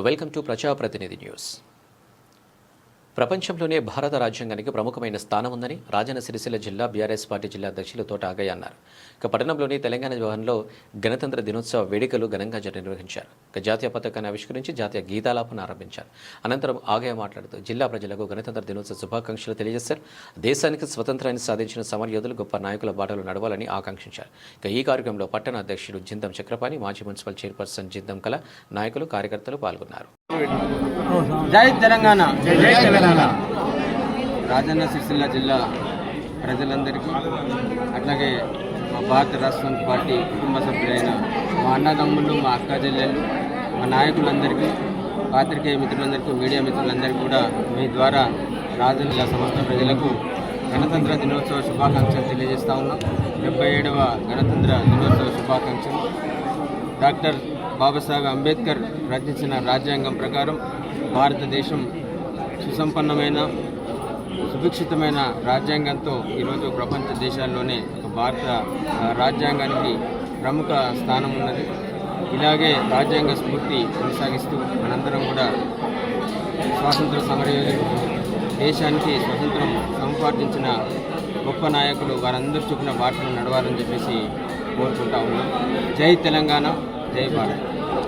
Welcome to ప్రజాప్రతినిధి news. ప్రపంచంలోనే భారత రాజ్యాంగానికి ప్రముఖమైన స్థానం ఉందని రాజన్న సిరిసిల్ల జిల్లా బీఆర్ఎస్ పార్టీ జిల్లా అధ్యక్షులు తోట ఆగయ్య అన్నారు. పట్టణంలోని తెలంగాణ భవన్లో గణతంత్ర దినోత్సవ వేడుకలు ఘనంగా నిర్వహించారు. జాతీయ పతాకాన్ని ఆవిష్కరించి జాతీయ గీతాలాపన ఆరంభించారు. అనంతరం ఆగయ్య మాట్లాడుతూ జిల్లా ప్రజలకు గణతంత్ర దినోత్సవ శుభాకాంక్షలు తెలియజేశారు. దేశానికి స్వతంత్రాన్ని సాధించిన సమరయోధులు గొప్ప నాయకుల బాటలు నడవాలని ఆకాంక్షించారు. ఈ కార్యక్రమంలో పట్టణ అధ్యక్షుడు జిందం చక్రపాణి, మాజీ మున్సిపల్ చైర్పర్సన్ జిందం కళ, నాయకులు, కార్యకర్తలు పాల్గొన్నారు. జై తెలంగాణ. రాజన్న సిరిసిల్ల జిల్లా ప్రజలందరికీ, అట్లాగే మా భారత రాష్ట్ర పార్టీ కుటుంబ సభ్యులైన మా అన్నదమ్ములు, మా అక్క చెల్లెళ్ళు, మా నాయకులందరికీ, పాత్రికేయ మిత్రులందరికీ, మీడియా మిత్రులందరికీ కూడా మీ ద్వారా రాజన్న జిల్లా సమస్త ప్రజలకు గణతంత్ర దినోత్సవ శుభాకాంక్షలు తెలియజేస్తా ఉన్నాం. 77వ గణతంత్ర దినోత్సవ శుభాకాంక్షలు. డాక్టర్ బాబాసాహెబ్ అంబేద్కర్ రచించిన రాజ్యాంగం ప్రకారం భారతదేశం సుసంపన్నమైన, సుభిక్షితమైన రాజ్యాంగంతో ఈరోజు ప్రపంచ దేశాల్లోనే ఒక భారత రాజ్యాంగానికి ప్రముఖ స్థానం ఉన్నది. ఇలాగే రాజ్యాంగ స్ఫూర్తి కొనసాగిస్తూ మనందరం కూడా స్వాతంత్ర సమరయోధులు, దేశానికి స్వతంత్రం సంపాదించిన గొప్ప నాయకులు, వారందరూ చూపిన బాటలు నడవాలని చెప్పేసి కోరుకుంటా ఉన్నాం. జై తెలంగాణ, జై భారత్.